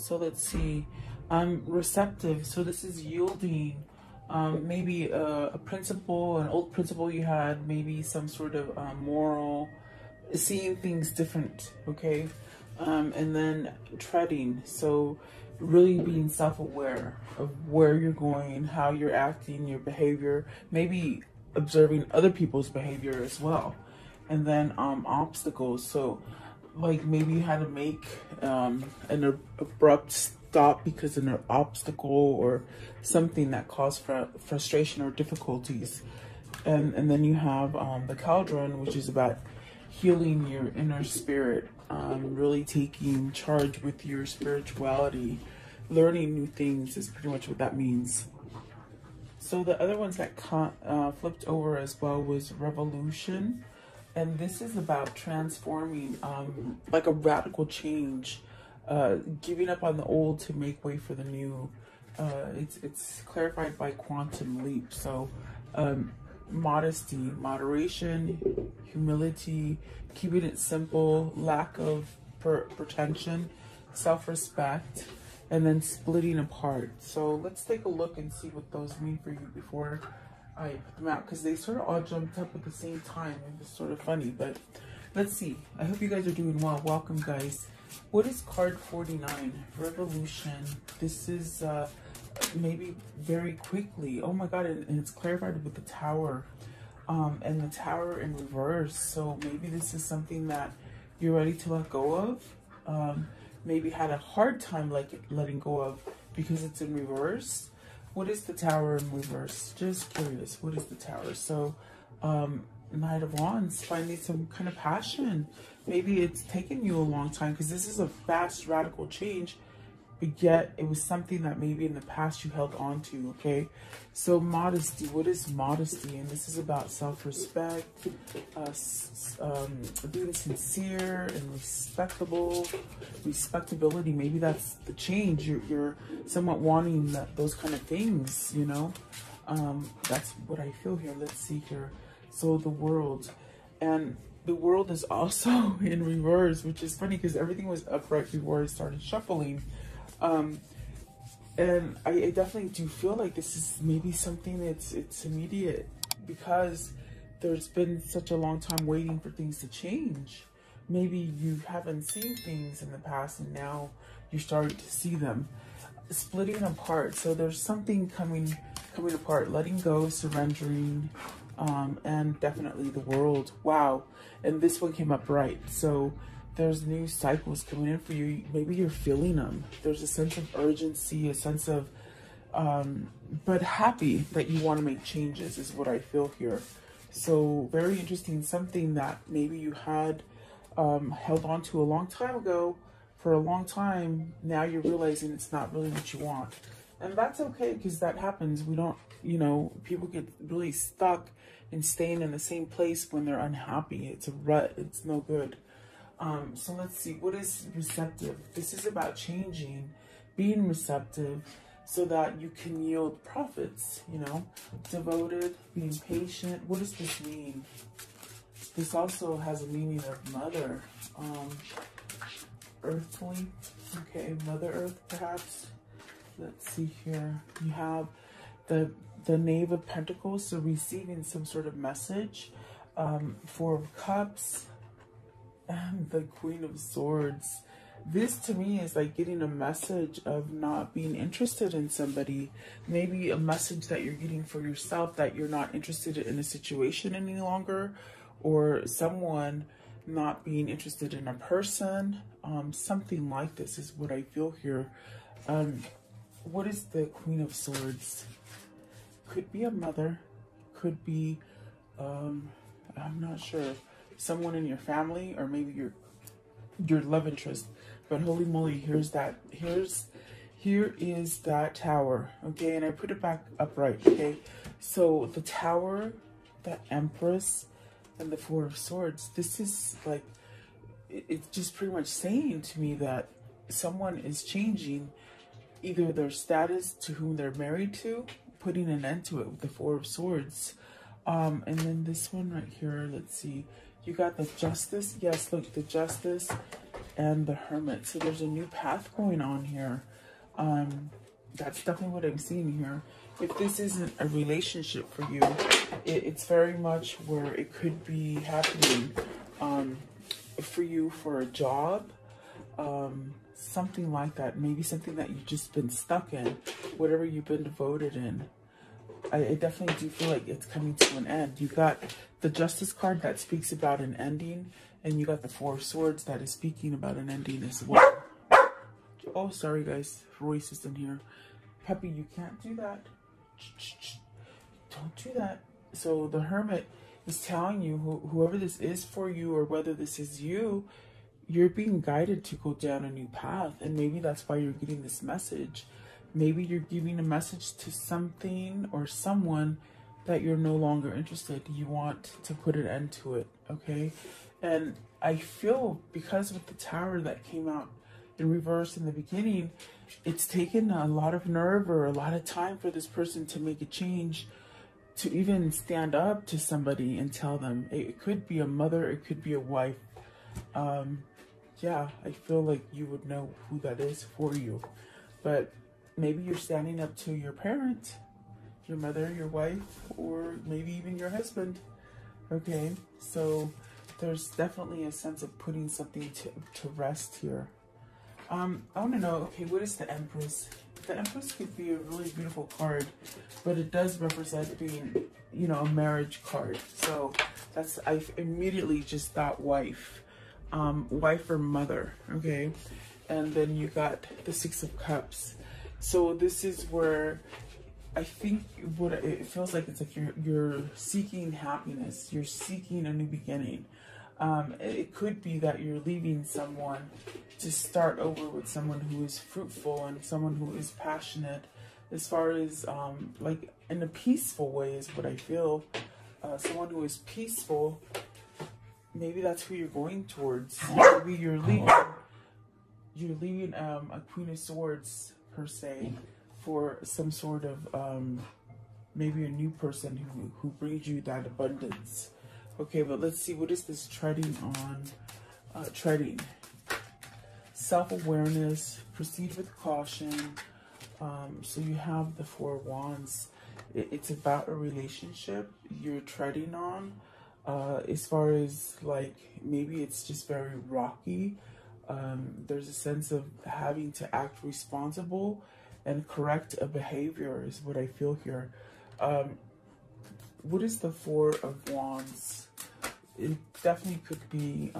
So let's see. Receptive. So this is yielding. Maybe a principle, an old principle you had, maybe some sort of moral, seeing things different, okay? And then treading. So really being self-aware of where you're going, how you're acting, your behavior, maybe observing other people's behavior as well. And then obstacles. So like maybe you had to make an abrupt stop because of an obstacle or something that caused frustration or difficulties. And then you have the cauldron, which is about healing your inner spirit, really taking charge with your spirituality, learning new things is pretty much what that means. So the other ones that flipped over as well was revolution. And this is about transforming, like a radical change, giving up on the old to make way for the new. It's clarified by quantum leap. So modesty, moderation, humility, keeping it simple, lack of pretension, self-respect, and then splitting apart. So let's take a look and see what those mean for you before I put them out, because they sort of all jumped up at the same time. It was sort of funny, but let's see. I hope you guys are doing well. Welcome, guys. What is card 49? Revolution. This is maybe very quickly. Oh my God, and it's clarified with the tower, and the tower in reverse. So maybe this is something that you're ready to let go of. Maybe had a hard time letting go of because it's in reverse. What is the tower in reverse? Just curious. What is the tower? So, Knight of Wands, finding some kind of passion. Maybe it's taken you a long time because this is a fast, radical change, but yet it was something that maybe in the past you held on to, okay? So modesty, what is modesty? And this is about self-respect, being sincere and respectability. Maybe that's the change. You're somewhat wanting those kind of things, you know? That's what I feel here. Let's see here. So the world, and the world is also in reverse, which is funny because everything was upright before I started shuffling. And I definitely do feel like this is maybe something it's immediate because there's been such a long time waiting for things to change. Maybe you haven't seen things in the past and now you're starting to see them. Splitting apart. So there's something coming apart, letting go, surrendering, and definitely the world. Wow. And this one came up right. So there's new cycles coming in for you. Maybe you're feeling them. There's a sense of urgency, a sense of, but happy that you want to make changes is what I feel here. So very interesting. Something that maybe you had held on to a long time ago for a long time. Now you're realizing it's not really what you want. And that's okay because that happens. We don't, you know, people get really stuck in staying in the same place when they're unhappy. It's a rut. It's no good. So let's see, what is receptive? This is about changing, being receptive so that you can yield profits, you know, devoted, being patient. What does this mean? This also has a meaning of mother, earthly, okay, Mother Earth perhaps. Let's see here. You have the Knave of Pentacles, so receiving some sort of message, Four of Cups, and the Queen of Swords. This to me is like getting a message of not being interested in somebody. Maybe a message that you're getting for yourself that you're not interested in a situation any longer, or someone not being interested in a person. Something like this is what I feel here. What is the Queen of Swords? Could be a mother, could be, I'm not sure, someone in your family, or maybe your love interest. But holy moly, here is that tower, okay? And I put it back upright, okay? So the tower, the Empress, and the Four of Swords, this is like, it's just pretty much saying to me that someone is changing either their status to whom they're married to, putting an end to it with the Four of Swords. And then this one right here, let's see. You got the Justice. Yes, look, the Justice. and the Hermit. So there's a new path going on here. That's definitely what I'm seeing here. If this isn't a relationship for you, it's very much where it could be happening for you for a job, something like that. Maybe something that you've just been stuck in, whatever you've been devoted in. I definitely do feel like it's coming to an end. You got the Justice card that speaks about an ending, and you got the Four of Swords that is speaking about an ending as well. Oh, sorry guys, Royce is in here. Puppy, you can't do that. Don't do that. So the Hermit is telling you, whoever this is for you, or whether this is you, you're being guided to go down a new path. And maybe that's why you're getting this message. Maybe you're giving a message to something or someone that you're no longer interested. You want to put an end to it, okay? And I feel, because with the Tower that came out in reverse in the beginning, it's taken a lot of nerve or a lot of time for this person to make a change, to even stand up to somebody and tell them. It could be a mother, it could be a wife. Yeah, I feel like you would know who that is for you. But maybe you're standing up to your parent, your mother, your wife, or maybe even your husband. Okay, so there's definitely a sense of putting something to rest here. I want to know, okay, what is the Empress? The Empress could be a really beautiful card, but it does represent being, you know, a marriage card. So that's, I immediately just thought wife. Wife or mother, okay? And then you got the Six of Cups. So this is where I think what it feels like, it's like you're seeking happiness. You're seeking a new beginning. It could be that you're leaving someone to start over with someone who is fruitful and someone who is passionate, as far as like in a peaceful way is what I feel. Someone who is peaceful. Maybe that's who you're going towards. Maybe you're leaving a Queen of Swords per se for some sort of maybe a new person who brings you that abundance. Okay, but let's see, what is this treading on? Treading. Self-awareness, proceed with caution. So you have the Four of Wands. It's about a relationship you're treading on. As far as like, maybe it's just very rocky. There's a sense of having to act responsible and correct a behavior is what I feel here. What is the Four of Wands? It definitely could be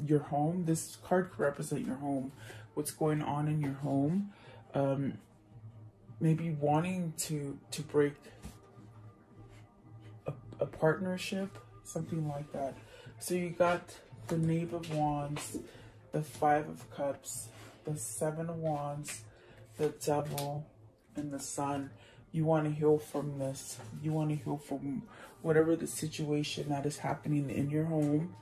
your home. This card could represent your home. What's going on in your home? Maybe wanting to break a partnership, something like that. So you got the Knave of Wands, the Five of Cups, the Seven of Wands, the Devil, and the Sun. You want to heal from this. You want to heal from whatever the situation that is happening in your home.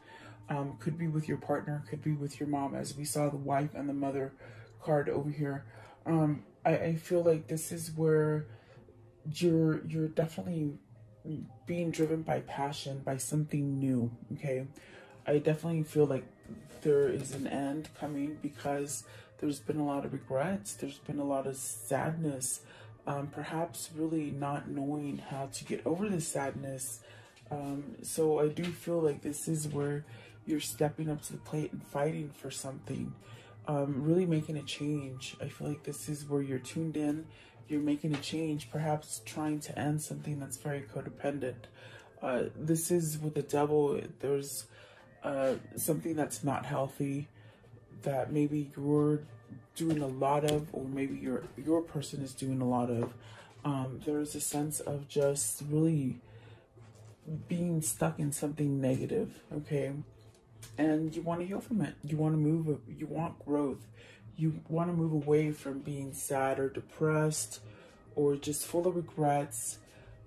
Could be with your partner, could be with your mom, as we saw the wife and the mother card over here. I feel like this is where you're definitely being driven by passion, by something new, okay? I definitely feel like there is an end coming, because there's been a lot of regrets, there's been a lot of sadness, perhaps really not knowing how to get over the sadness. So I do feel like this is where you're stepping up to the plate and fighting for something, really making a change. I feel like this is where you're tuned in, you're making a change, perhaps trying to end something that's very codependent. This is with the Devil, there's something that's not healthy, that maybe you're doing a lot of, or maybe your person is doing a lot of. There's a sense of just really being stuck in something negative, okay? And you want to heal from it. You want to move, you want growth. You want to move away from being sad or depressed or just full of regrets.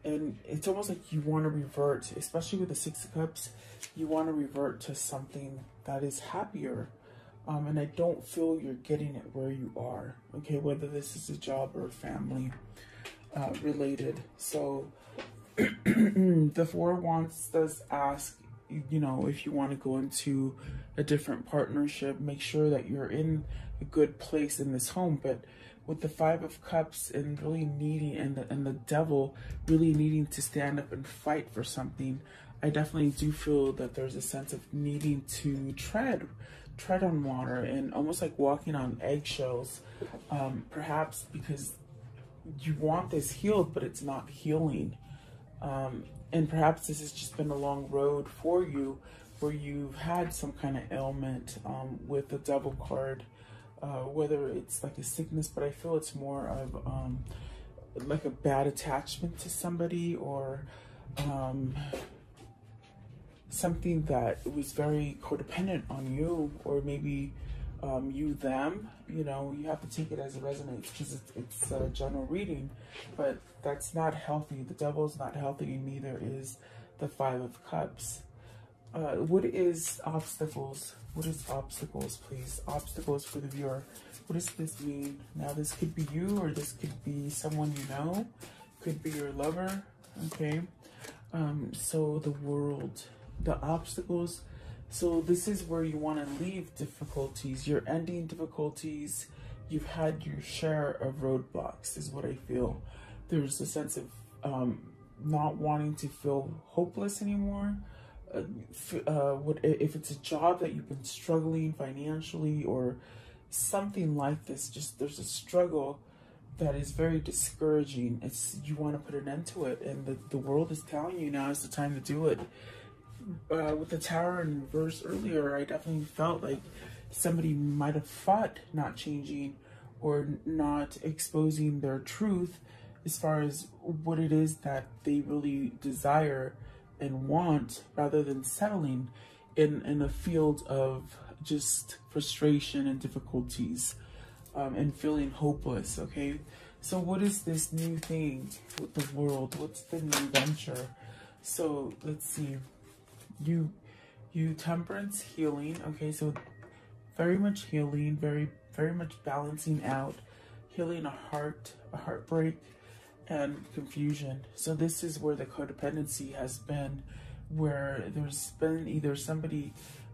And it's almost like you want to revert, especially with the Six of Cups, you want to revert to something that is happier. And I don't feel you're getting it where you are, okay? Whether this is a job or family related. So the Four of Wands does ask, you know, if you want to go into a different partnership, make sure that you're in a good place in this home. But with the Five of Cups and really needing, and the Devil really needing to stand up and fight for something, I definitely do feel that there's a sense of needing to tread on water and almost like walking on eggshells, perhaps because you want this healed, but it's not healing. And perhaps this has just been a long road for you, where you've had some kind of ailment with the Devil card, whether it's like a sickness, but I feel it's more of like a bad attachment to somebody, or something that was very codependent on you, or maybe you them. You know, you have to take it as it resonates, because it's a general reading, but that's not healthy. The Devil's not healthy, and neither is the Five of Cups. What is obstacles? What is obstacles, please? Obstacles for the viewer. What does this mean? Now, this could be you, or this could be someone you know. Could be your lover, okay? So the world, the obstacles. So this is where you want to leave difficulties. You're ending difficulties. You've had your share of roadblocks, is what I feel. There's a sense of not wanting to feel hopeless anymore. If it's a job that you've been struggling financially or something like this, just there's a struggle that is very discouraging. You want to put an end to it, and the world is telling you now is the time to do it. With the Tower in reverse earlier, I definitely felt like somebody might have fought not changing or not exposing their truth as far as what it is that they really desire and want, rather than settling in a field of just frustration and difficulties, and feeling hopeless, okay? So what is this new thing with the world? What's the new venture? So let's see. You Temperance, healing, okay? So very much healing, very much balancing out, healing a heartbreak, and confusion. So this is where the codependency has been, where there's been either somebody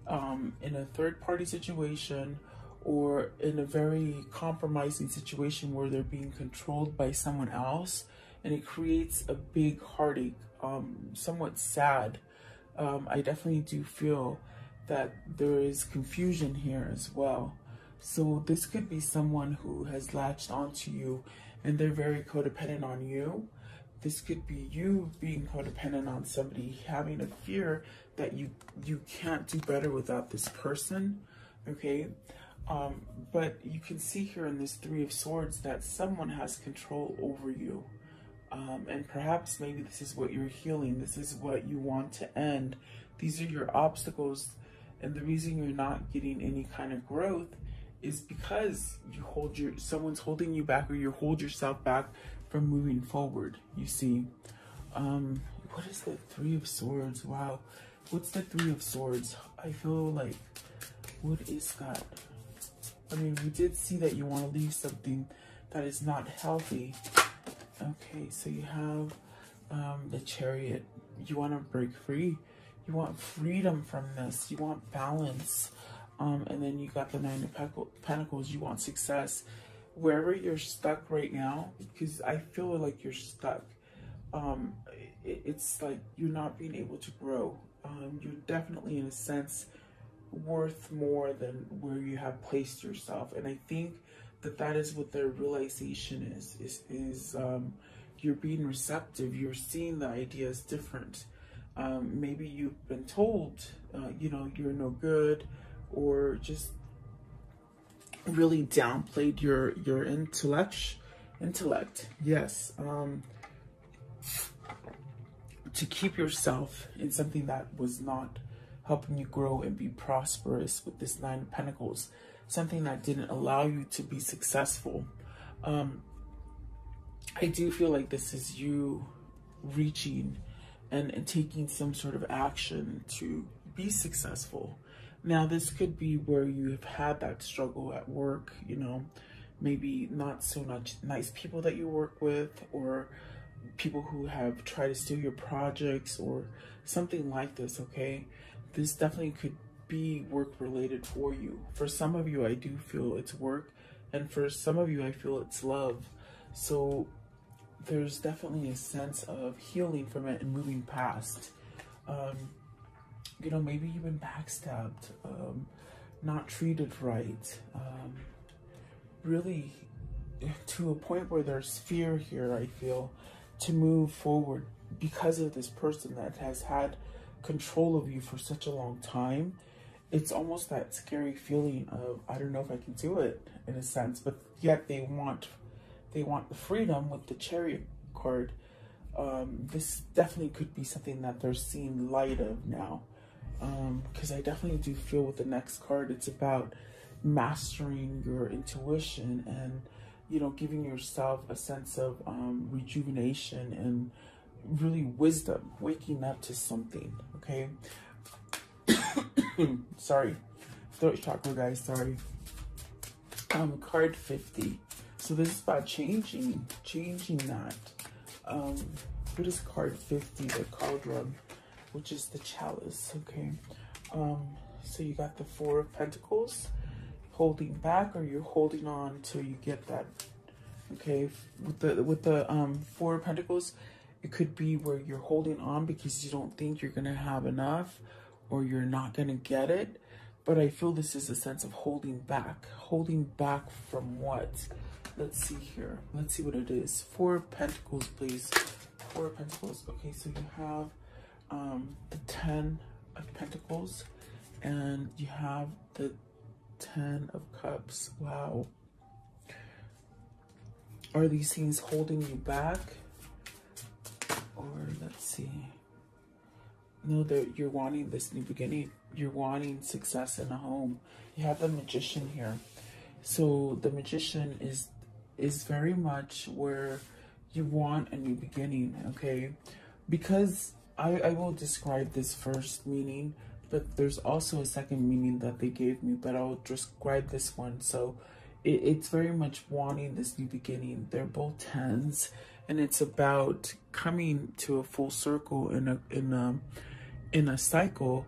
in a third-party situation, or in a very compromising situation where they're being controlled by someone else, and it creates a big heartache, somewhat sad. I definitely do feel that there is confusion here as well. So this could be someone who has latched onto you and they're very codependent on you. This could be you being codependent on somebody, having a fear that you can't do better without this person, okay? But you can see here in this Three of Swords that someone has control over you. And perhaps maybe this is what you're healing. This is what you want to end. These are your obstacles. And the reason you're not getting any kind of growth is because someone's holding you back, or you hold yourself back from moving forward, you see. What is the Three of Swords? Wow. What's the Three of Swords? I feel like, what is that? I mean, we did see that you want to leave something that is not healthy. Okay, so you have the Chariot. You want to break free. You want freedom from this. You want balance. And then you got the Nine of Pentacles. You want success. Wherever you're stuck right now, because I feel like you're stuck. It's like you're not being able to grow. You're definitely, in a sense, worth more than where you have placed yourself. And I think that is what their realization is you're being receptive. You're seeing the ideas different. Maybe you've been told, you know, you're no good, or just really downplayed your intellect. Yes. To keep yourself in something that was not helping you grow and be prosperous with this Nine of Pentacles. Something that didn't allow you to be successful. I do feel like this is you reaching and taking some sort of action to be successful. Now, this could be where you have had that struggle at work, you know, maybe not so much nice people that you work with, or people who have tried to steal your projects, or something like this, okay? this definitely could be work related for you. For some of you, I do feel it's work, and for some of you, I feel it's love. So there's definitely a sense of healing from it and moving past. You know, maybe you've been backstabbed, not treated right, really to a point where there's fear here, I feel, to move forward because of this person that has had control of you for such a long time. It's almost that scary feeling of, I don't know if I can do it, in a sense, but yet they want the freedom with the Chariot card. This definitely could be something that they're seeing light of now. Because I definitely do feel with the next card, it's about mastering your intuition and, you know, giving yourself a sense of rejuvenation and really wisdom, waking up to something, okay? Sorry, throat chakra, guys, sorry. Card 50. So this is about changing that. What is card 50? The cauldron, which is the chalice, okay? So you got the Four of Pentacles, holding back, or you're holding on till you get that, okay? With the Four of Pentacles, it could be where you're holding on because you don't think you're gonna have enough, or you're not gonna get it. But I feel this is a sense of holding back. Holding back from what? Let's see here. Let's see what it is. Four of Pentacles, please. Four of Pentacles. Okay, so you have the Ten of Pentacles, and you have the Ten of Cups. Wow. Are these things holding you back? Or let's see. No, you're wanting this new beginning. You're wanting success in a home. You have the Magician here. So the Magician is very much where you want a new beginning, okay? Because I will describe this first meaning, but there's also a second meaning that they gave me, but I'll describe this one. So it's very much wanting this new beginning. They're both tens, and it's about coming to a full circle in a cycle,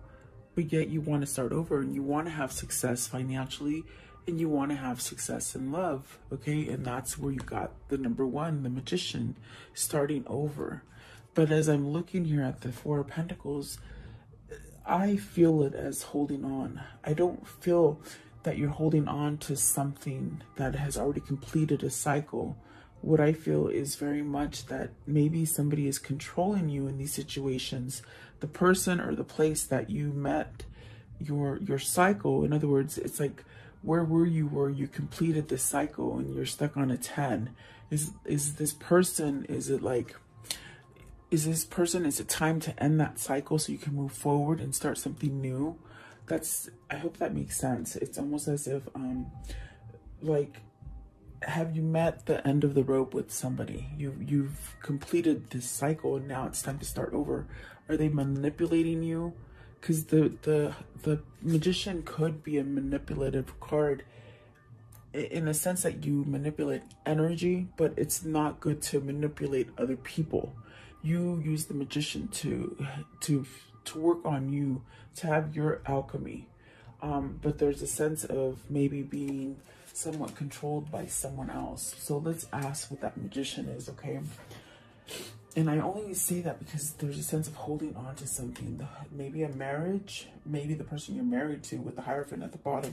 but yet you want to start over, and you want to have success financially, and you want to have success in love, okay? And that's where you got the number one, the Magician, starting over. But as I'm looking here at the Four of Pentacles, I feel it as holding on. I don't feel that you're holding on to something that has already completed a cycle. What I feel is very much that maybe somebody is controlling you in these situations. The person or the place that you met your cycle. In other words, it's like, where were you where you completed this cycle and you're stuck on a 10? Is this person, is it time to end that cycle so you can move forward and start something new? I hope that makes sense. It's almost as if, like, have you met the end of the rope with somebody? You've completed this cycle and now it's time to start over. Are they manipulating you? Because the Magician could be a manipulative card in the sense that you manipulate energy, but it's not good to manipulate other people. You use the Magician to work on you, to have your alchemy. But there's a sense of maybe being somewhat controlled by someone else. So let's ask what that Magician is, okay? And I only say that because there's a sense of holding on to something. Maybe a marriage, maybe the person you're married to with the Hierophant at the bottom.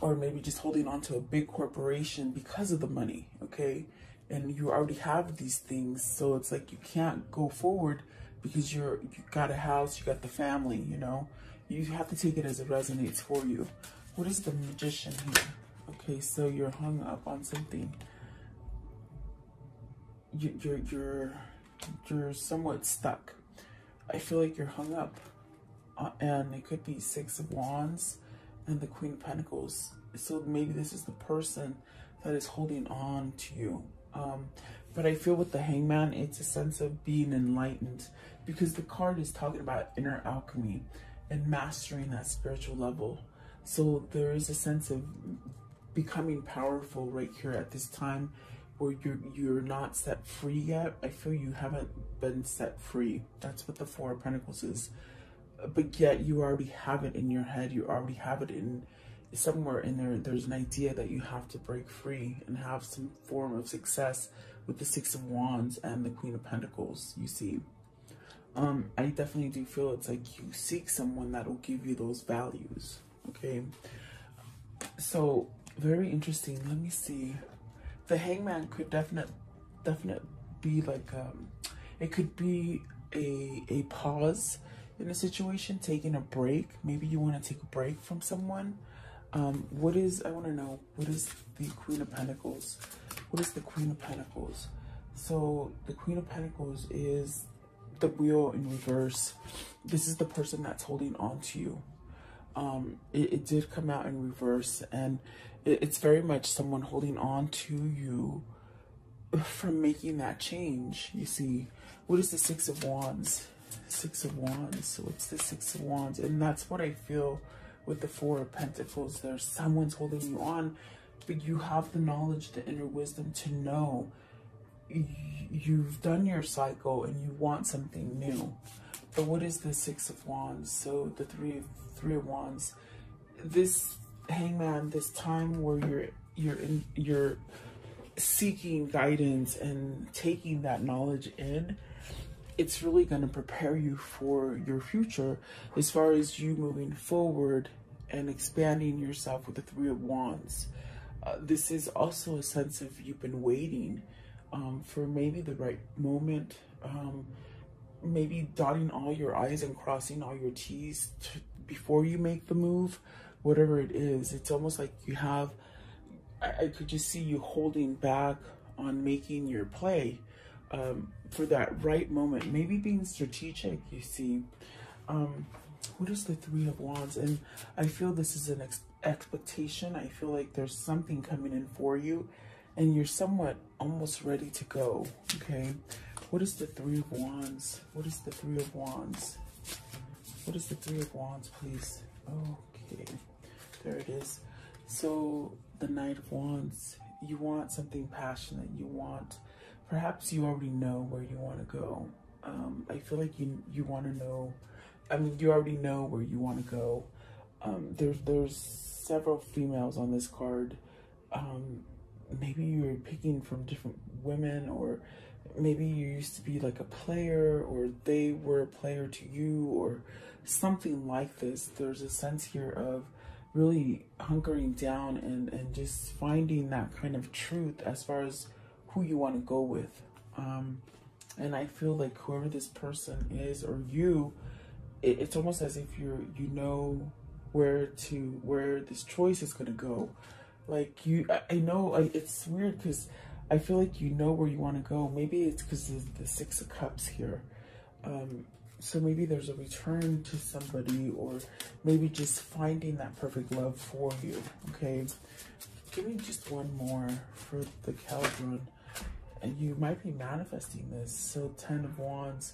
Or maybe just holding on to a big corporation because of the money, okay? And you already have these things, so it's like you can't go forward because you got a house, you got the family, you know? You have to take it as it resonates for you. What is the Magician here? Okay, so you're hung up on something. You're somewhat stuck. I feel like you're hung up, and it could be Six of Wands and the Queen of Pentacles. So maybe this is the person that is holding on to you. But I feel with the Hangman, it's a sense of being enlightened, because the card is talking about inner alchemy and mastering that spiritual level. So there is a sense of becoming powerful right here at this time, or you're not set free yet. I feel you haven't been set free. That's what the Four of Pentacles is. But yet you already have it in your head. You already have it in somewhere in there. There's an idea that you have to break free and have some form of success with the Six of Wands and the Queen of Pentacles, you see. I definitely do feel it's like you seek someone that will give you those values, okay? So, very interesting. Let me see. The Hangman could definitely be like, it could be a pause in a situation, taking a break. Maybe you want to take a break from someone. I want to know, what is the Queen of Pentacles? What is the Queen of Pentacles? So the Queen of Pentacles is the wheel in reverse. This is the person that's holding on to you. It did come out in reverse, and it's very much someone holding on to you from making that change. You see, what is the Six of Wands? Six of Wands. So it's the Six of Wands, and that's what I feel with the Four of Pentacles. There's someone's holding you on, but you have the knowledge, the inner wisdom to know you've done your cycle and you want something new. But what is the Six of Wands? So the Three of Wands. This Hangman, this time where you're seeking guidance and taking that knowledge in, it's really going to prepare you for your future as far as you moving forward and expanding yourself with the Three of Wands. This is also a sense of you've been waiting for maybe the right moment, maybe dotting all your I's and crossing all your T's before you make the move, whatever it is. It's almost like you have, I could just see you holding back on making your play for that right moment, maybe being strategic, you see. What is the Three of Wands? And I feel this is an expectation. I feel like there's something coming in for you and you're somewhat almost ready to go, okay? What is the Three of Wands? What is the Three of Wands? What is the Three of Wands, please? Okay, there it is. So the Knight of Wands, you want something passionate. You want, perhaps you already know where you want to go. I feel like you want to know, I mean, you already know where you want to go. There's several females on this card. Maybe you're picking from different women, or maybe you used to be like a player, or they were a player to you, or something like this. There's a sense here of really hunkering down and just finding that kind of truth as far as who you want to go with. And I feel like whoever this person is, or you, it's almost as if you know where this choice is going to go. Like I know it's weird because I feel like you know where you want to go. Maybe it's because of the Six of Cups here. So maybe there's a return to somebody, or maybe just finding that perfect love for you, okay? Give me just one more for the Caldron. And you might be manifesting this. So 10 of Wands,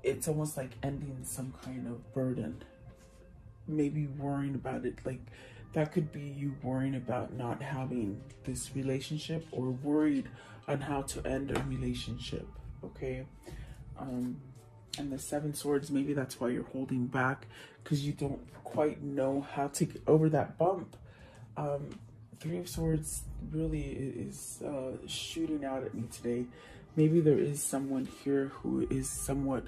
it's almost like ending some kind of burden. Maybe worrying about it, like that could be you worrying about not having this relationship, or worried on how to end a relationship, okay? And the Seven Swords, maybe that's why you're holding back, because you don't quite know how to get over that bump. Three of Swords really is shooting out at me today. Maybe there is someone here who is somewhat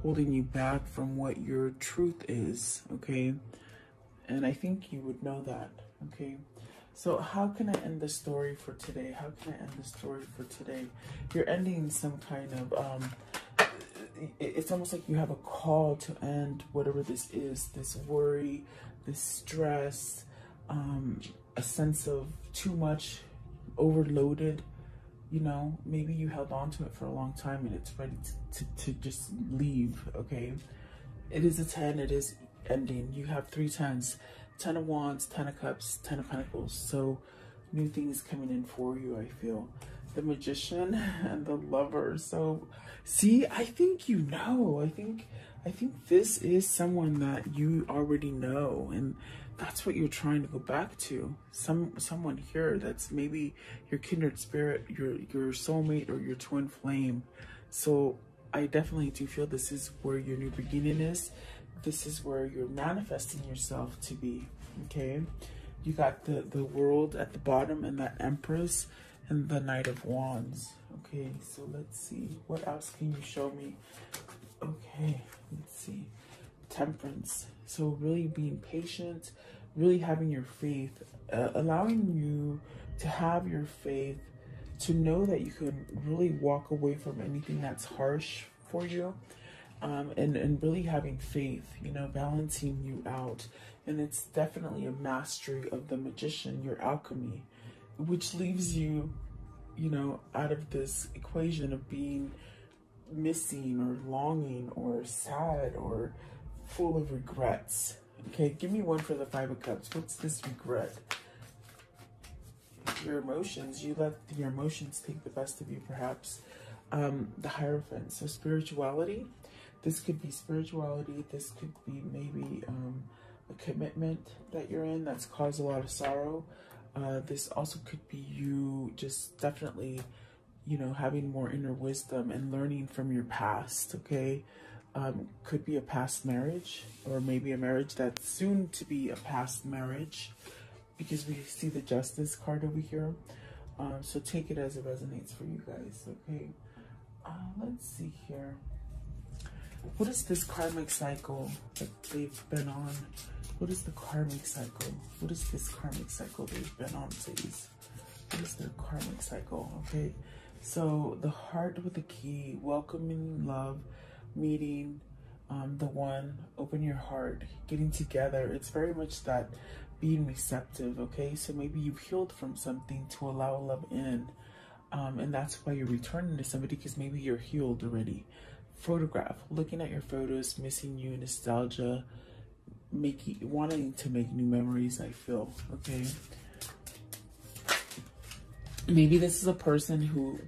holding you back from what your truth is, okay? And I think you would know that, okay? So how can I end the story for today? How can I end the story for today? You're ending some kind of, it's almost like you have a call to end whatever this is, this worry, this stress, a sense of too much, overloaded, you know, maybe you held on to it for a long time and it's ready to just leave, okay? It is a 10, it is ending. You have 3 10s, 10 of Wands, 10 of Cups, 10 of Pentacles. So new things coming in for you, I feel. The Magician and the Lover. So see, I think you know. I think this is someone that you already know, and that's what you're trying to go back to. Someone here that's maybe your kindred spirit, your soulmate, or your twin flame. So I definitely do feel this is where your new beginning is. This is where you're manifesting yourself to be. Okay, you got the world at the bottom, and that Empress, and the Knight of Wands. Okay, so let's see, what else can you show me? Okay, let's see. Temperance. So really being patient, really having your faith, allowing you to have your faith, to know that you can really walk away from anything that's harsh for you, and really having faith, you know, balancing you out. And it's definitely a mastery of the Magician, your alchemy, which leaves you, you know, out of this equation of being missing or longing or sad or full of regrets. Okay, give me one for the Five of Cups. What's this regret? Your emotions. You let your emotions take the best of you, perhaps. The Hierophant. So spirituality. This could be spirituality. This could be maybe a commitment that you're in that's caused a lot of sorrow. This also could be you just definitely, you know, having more inner wisdom and learning from your past, okay? Could be a past marriage, or maybe a marriage that's soon to be a past marriage, because we see the Justice card over here. So take it as it resonates for you guys, okay? Let's see here. What is this karmic cycle that they've been on? What is the karmic cycle? What is this karmic cycle they've been on, please? What is their karmic cycle? Okay, so the Heart with the Key, welcoming love, meeting the one, open your heart, getting together. It's very much that being receptive, okay? So maybe you've healed from something to allow love in, and that's why you're returning to somebody, because maybe you're healed already. Photograph, looking at your photos, missing you, nostalgia, wanting to make new memories, I feel, okay? Maybe this is a person who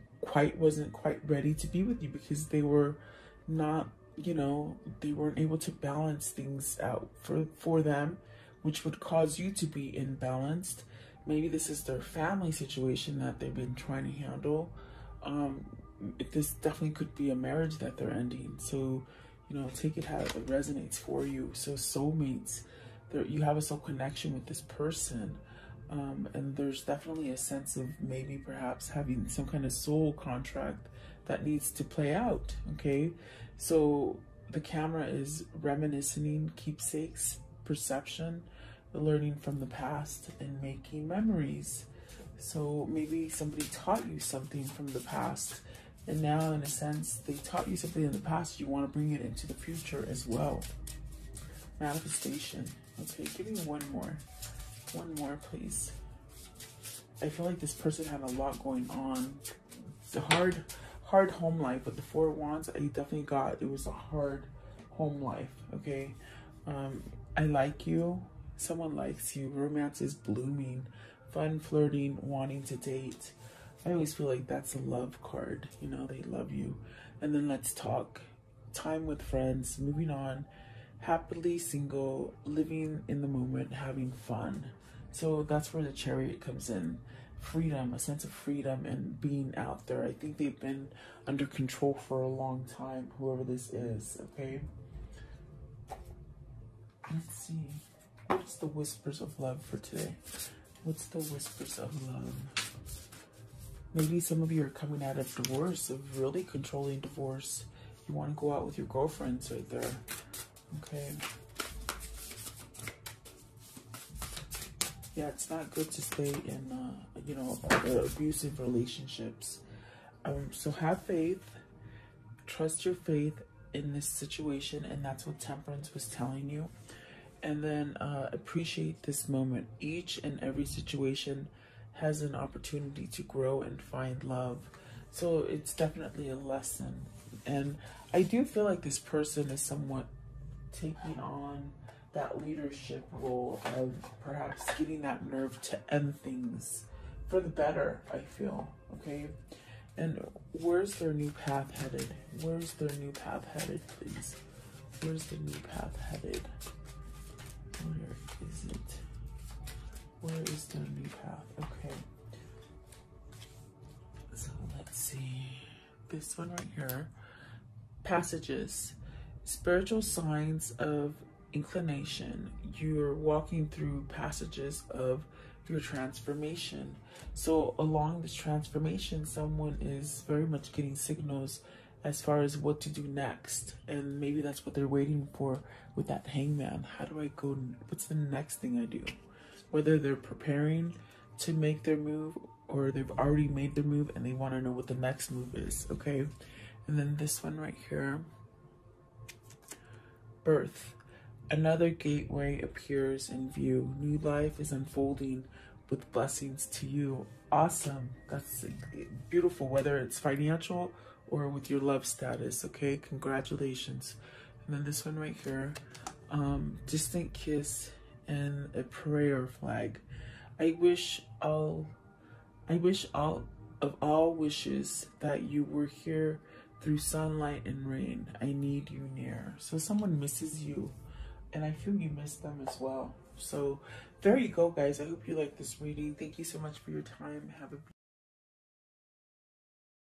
wasn't quite ready to be with you, because they were not, you know, they weren't able to balance things out for them, which would cause you to be imbalanced. Maybe this is their family situation that they've been trying to handle. This definitely could be a marriage that they're ending. So, you know, take it how it resonates for you. So soulmates, you have a soul connection with this person. And there's definitely a sense of maybe perhaps having some kind of soul contract that needs to play out, okay? So the camera is reminiscing, keepsakes, perception, learning from the past, and making memories. So maybe somebody taught you something from the past, and now in a sense they taught you something in the past, you want to bring it into the future as well. Manifestation. Okay, give me one more please. I feel like this person had a lot going on. It's a hard home life. With the Four of Wands, I definitely got it was a hard home life, okay? I like you, someone likes you, romance is blooming, fun, flirting, wanting to date. I always feel like that's a love card, you know, they love you. And then let's talk, time with friends, moving on, happily single, living in the moment, having fun. So that's where the Chariot comes in. Freedom, a sense of freedom and being out there. I think they've been under control for a long time, whoever this is, okay? Let's see. What's the whispers of love for today? What's the whispers of love? Maybe some of you are coming out of divorce, of really controlling divorce. You want to go out with your girlfriends right there, okay? Yeah, it's not good to stay in, you know, abusive relationships. So have faith, trust your faith in this situation, and that's what Temperance was telling you. And then appreciate this moment. Each and every situation has an opportunity to grow and find love. So it's definitely a lesson. And I do feel like this person is somewhat taking on that leadership role of perhaps getting that nerve to end things for the better, I feel, okay? And where's their new path headed? Where's their new path headed, please? Where's the new path headed? Where is it? Where is the new path? Okay. So let's see. This one right here. Passages. Spiritual signs of inclination. You're walking through passages of your transformation. So along this transformation, someone is very much getting signals as far as what to do next. And maybe that's what they're waiting for with that hangman. How do I go? What's the next thing I do? Whether they're preparing to make their move or they've already made their move and they want to know what the next move is, okay? And then this one right here, birth. Another gateway appears in view. New life is unfolding with blessings to you. Awesome. That's beautiful, whether it's financial or with your love status, okay? Congratulations. And then this one right here, distant kiss and a prayer flag. I wish all of all wishes that you were here through sunlight and rain. I need you near. So someone misses you, and I feel you miss them as well. So there you go, guys. I hope you like this reading. Thank you so much for your time. Have a